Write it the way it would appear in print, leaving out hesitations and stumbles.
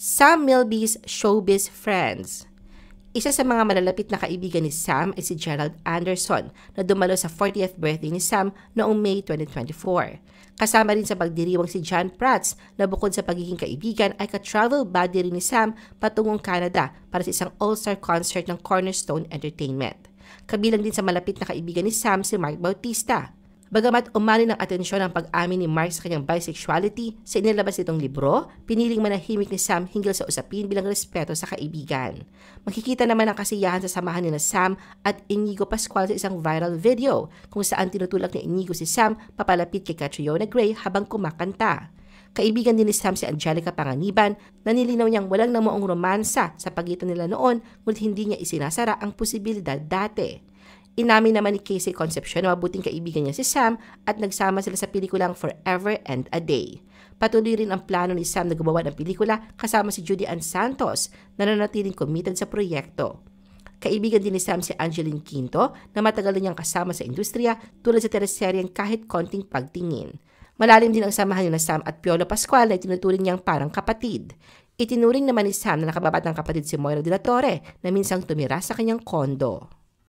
Sam Milby's showbiz friends. Isa sa mga malalapit na kaibigan ni Sam ay si Gerald Anderson na dumalo sa 40th birthday ni Sam noong May 2024. Kasama rin sa pagdiriwang si John Prats na bukod sa pagiging kaibigan ay ka-travel buddy rin ni Sam patungong Canada para sa isang all-star concert ng Cornerstone Entertainment. Kabilang din sa malapit na kaibigan ni Sam si Mark Bautista. Bagamat umani ng atensyon ang pag-amin ni Mark sa kanyang bisexuality sa inilabas nitong libro, piniling manahimik ni Sam hinggil sa usapin bilang respeto sa kaibigan. Makikita naman ang kasiyahan sa samahan ni Sam at Inigo Pascual sa isang viral video kung saan tinutulak ni Inigo si Sam papalapit kay Catriona Gray habang kumakanta. Kaibigan din ni Sam si Angelica Panganiban na nilinaw niyang walang namuong romansa sa pagitan nila noon ngunit hindi niya isinasara ang posibilidad dati. Inamin naman ni Casey Concepcion na mabuting kaibigan niya si Sam at nagsama sila sa pelikulang Forever and a Day. Patuloy rin ang plano ni Sam na gumawa ng pelikula kasama si Judy Ann Santos na nanatiling committed sa proyekto. Kaibigan din ni Sam si Angeline Quinto na matagal na niyang kasama sa industriya tulad sa teleseryeng Kahit Konting Pagtingin. Malalim din ang samahan ni Sam at Piolo Pascual na itinuturing niyang parang kapatid. Itinuring naman ni Sam na nakababat ng kapatid si Moira de la Torre na minsang tumira sa kanyang kondo.